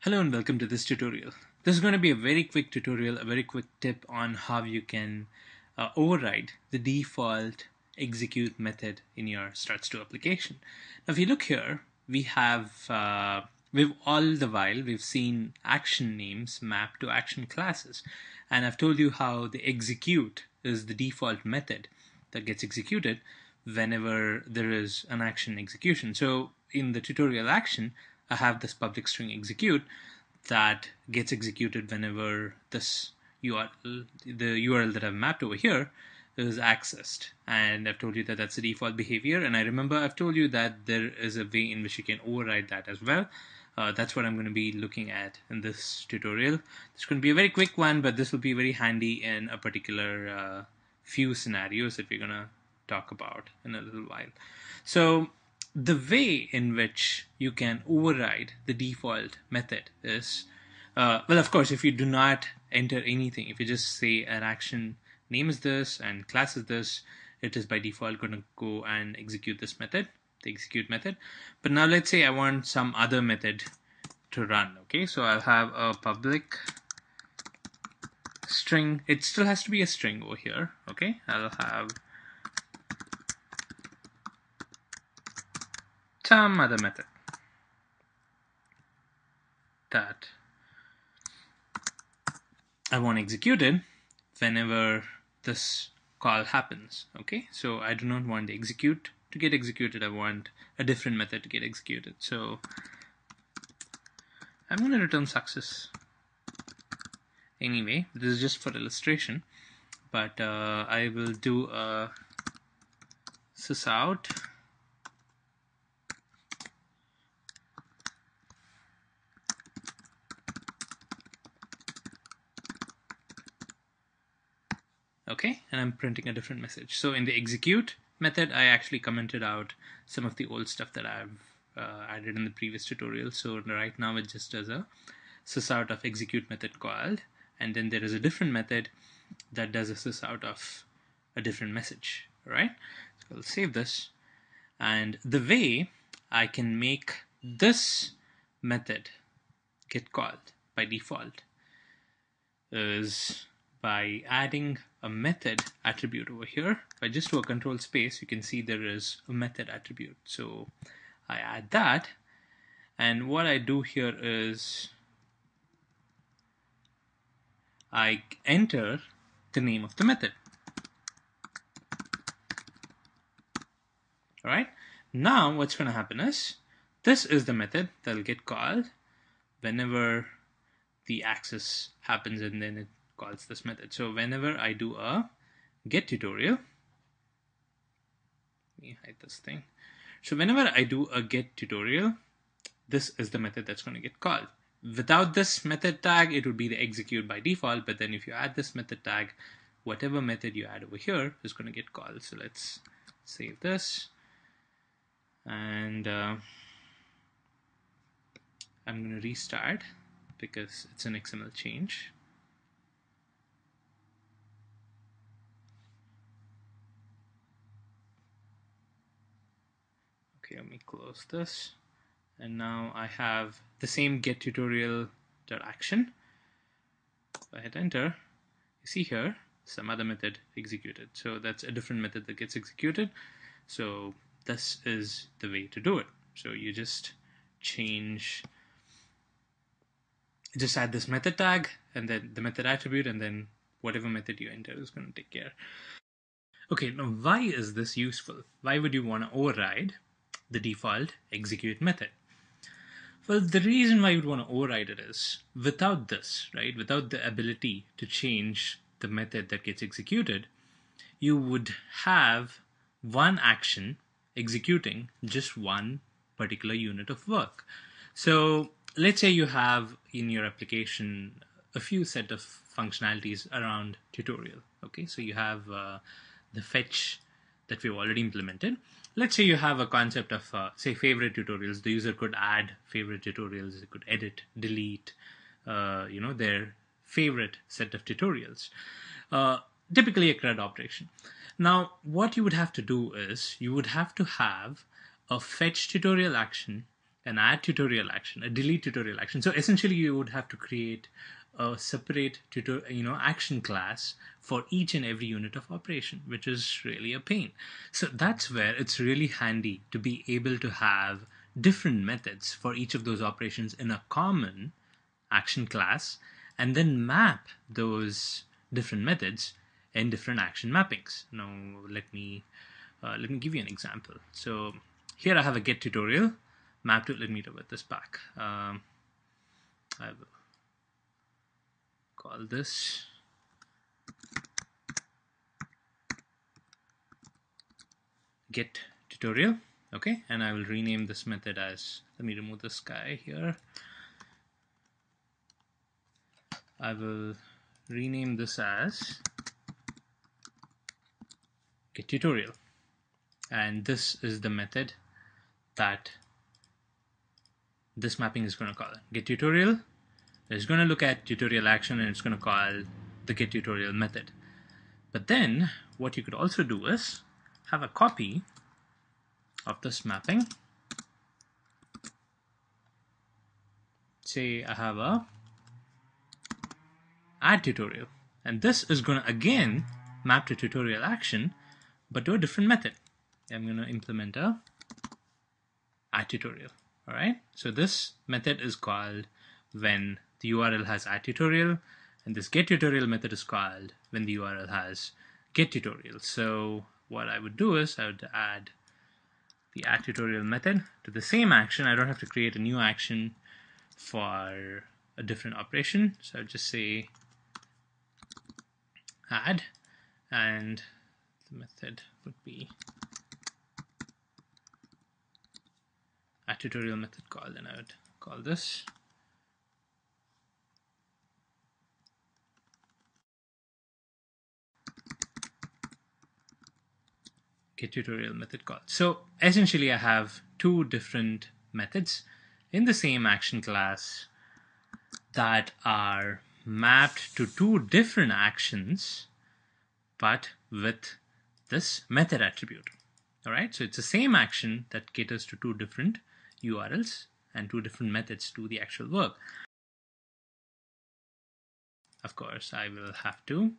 Hello and welcome to this tutorial. This is going to be a very quick tutorial, a very quick tip on how you can override the default execute method in your Struts 2 application. Now if you look here, we've all the while we've seen action names mapped to action classes, and I've told you how the execute is the default method that gets executed whenever there is an action execution. So in the tutorial action, I have this public string execute that gets executed whenever this URL, the URL that I've mapped over here, is accessed. And I've told you that that's the default behavior. And I remember I've told you that there is a way in which you can override that as well. That's what I'm going to be looking at in this tutorial. It's going to be a very quick one, but this will be very handy in a particular few scenarios that we're going to talk about in a little while. So the way in which you can override the default method is, well, of course, if you do not enter anything, if you just say an action name is this and class is this, it is by default going to go and execute this method, the execute method. But now let's say I want some other method to run. Okay, so I'll have a public string. It still has to be a string over here. Okay, I'll have some other method that I want executed whenever this call happens. Okay, so I do not want the execute to get executed. I want a different method to get executed. So I'm going to return success anyway. This is just for illustration, but I will do a sysout okay, and I'm printing a different message. So in the execute method, I actually commented out some of the old stuff that I've added in the previous tutorial. So right now it just does a sysout of execute method called, and then there is a different method that does a sysout of a different message. All right, so I'll save this, and the way I can make this method get called by default is by adding a method attribute over here. If I just do a control space, you can see there is a method attribute. So I add that, and what I do here is I enter the name of the method. All right, now what's going to happen is this is the method that will get called whenever the access happens, and then it calls this method. So whenever I do a get tutorial, let me hide this thing. So whenever I do a get tutorial, this is the method that's going to get called. Without this method tag, it would be the execute by default, but then if you add this method tag, whatever method you add over here is going to get called. So let's save this, and I'm going to restart because it's an XML change. Okay, let me close this, and now I have the same get tutorial action. If I hit enter, you see here some other method executed. So that's a different method that gets executed. So this is the way to do it. So you just add this method tag and then the method attribute, and then whatever method you enter is going to take care. Okay, now why is this useful? Why would you want to override the default execute method? Well, the reason why you would want to override it is without this, right, without the ability to change the method that gets executed, you would have one action executing just one particular unit of work. So let's say you have in your application a few set of functionalities around tutorial. Okay, so you have the fetch that we've already implemented. Let's say you have a concept of, say, favorite tutorials. The user could add favorite tutorials. They could edit, delete, their favorite set of tutorials. Typically a CRUD operation. Now, what you would have to do is you would have to have a fetch tutorial action an add tutorial action, a delete tutorial action. So essentially, you would have to create a separate action class for each and every unit of operation, which is really a pain. So that's where it's really handy to be able to have different methods for each of those operations in a common action class, and then map those different methods in different action mappings. Now let me give you an example. So here I have a get tutorial map to, let me revert this back. I will call this get tutorial. Okay, and I will rename this method as, let me remove this guy here. I will rename this as get tutorial, and this is the method that this mapping is going to call. Get tutorial is going to look at tutorial action, and it's going to call the get tutorial method. But then what you could also do is have a copy of this mapping. Say I have a add tutorial, and this is going to again map to tutorial action, but to a different method. I'm going to implement a add tutorial. All right, so this method is called when the URL has add tutorial, and this get tutorial method is called when the URL has get tutorial. So what I would do is I would add the add tutorial method to the same action. I don't have to create a new action for a different operation. So I would just say add, and the method would be add tutorial method called, and I would call this get tutorial method call. So essentially I have two different methods in the same action class that are mapped to two different actions, but with this method attribute. All right, so it's the same action that caters to two different URLs and two different methods do the actual work. Of course, I will have to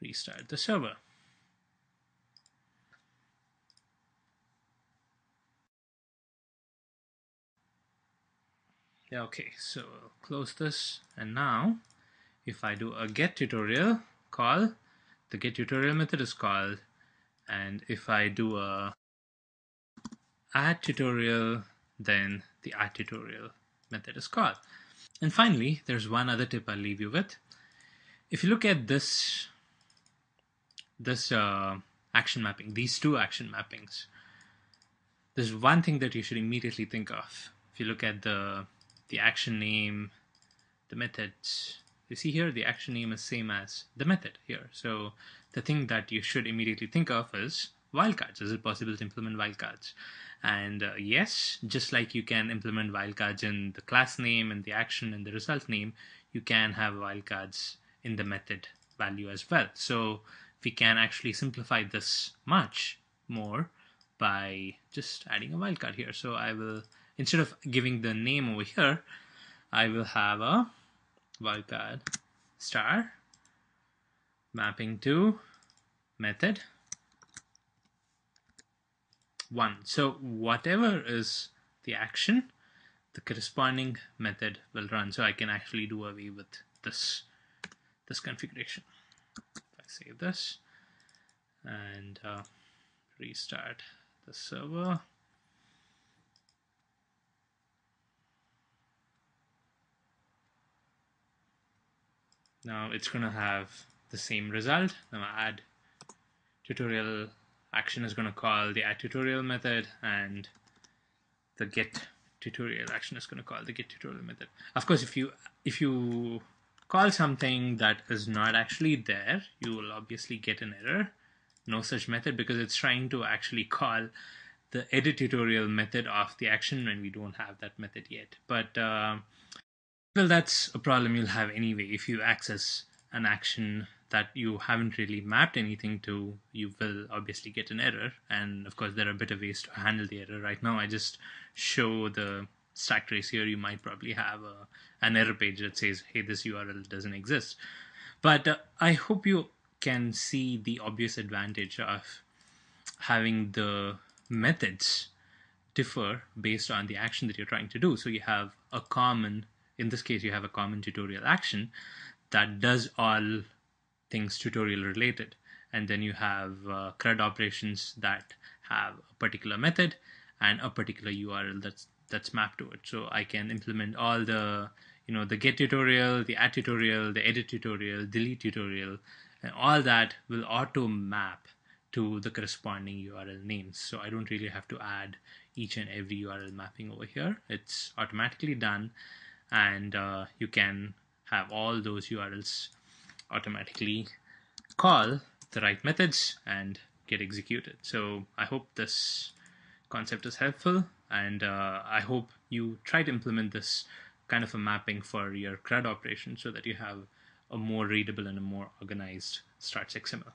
restart the server. Yeah, okay, so I'll close this, and now if I do a get tutorial call, the get tutorial method is called, and if I do a add tutorial, then the add tutorial method is called. And finally, there's one other tip I'll leave you with. If you look at this action mapping, these two action mappings, there's one thing that you should immediately think of. If you look at the action name, the methods, you see here the action name is same as the method here. So the thing that you should immediately think of is wildcards. Is it possible to implement wildcards? And yes, just like you can implement wildcards in the class name and the action and the result name, you can have wildcards in the method value as well. So we can actually simplify this much more by just adding a wildcard here. So I will, instead of giving the name over here, I will have a wildcard star mapping to method 1. So whatever is the action, the corresponding method will run. So I can actually do away with this configuration. If I save this and restart the server, now it's going to have the same result. Now add tutorial action is going to call the add tutorial method, and the get tutorial action is going to call the get tutorial method. Of course, if you call something that is not actually there, you will obviously get an error, no such method, because it's trying to actually call the edit tutorial method of the action when we don't have that method yet. But well, that's a problem you'll have anyway if you access an action that you haven't really mapped anything to, you will obviously get an error. And of course, there are better ways to handle the error. Right now, I just show the stack trace here. You might probably have an error page that says, hey, this URL doesn't exist. But I hope you can see the obvious advantage of having the methods differ based on the action that you're trying to do. So you have a common, in this case, you have a common tutorial action that does all things tutorial related. And then you have CRUD operations that have a particular method and a particular URL that's mapped to it. So I can implement all the, the get tutorial, the add tutorial, the edit tutorial, delete tutorial, and all that will auto map to the corresponding URL names. So I don't really have to add each and every URL mapping over here. It's automatically done, and you can have all those URLs automatically call the right methods and get executed. So I hope this concept is helpful, and I hope you try to implement this kind of a mapping for your CRUD operation so that you have a more readable and a more organized Struts XML.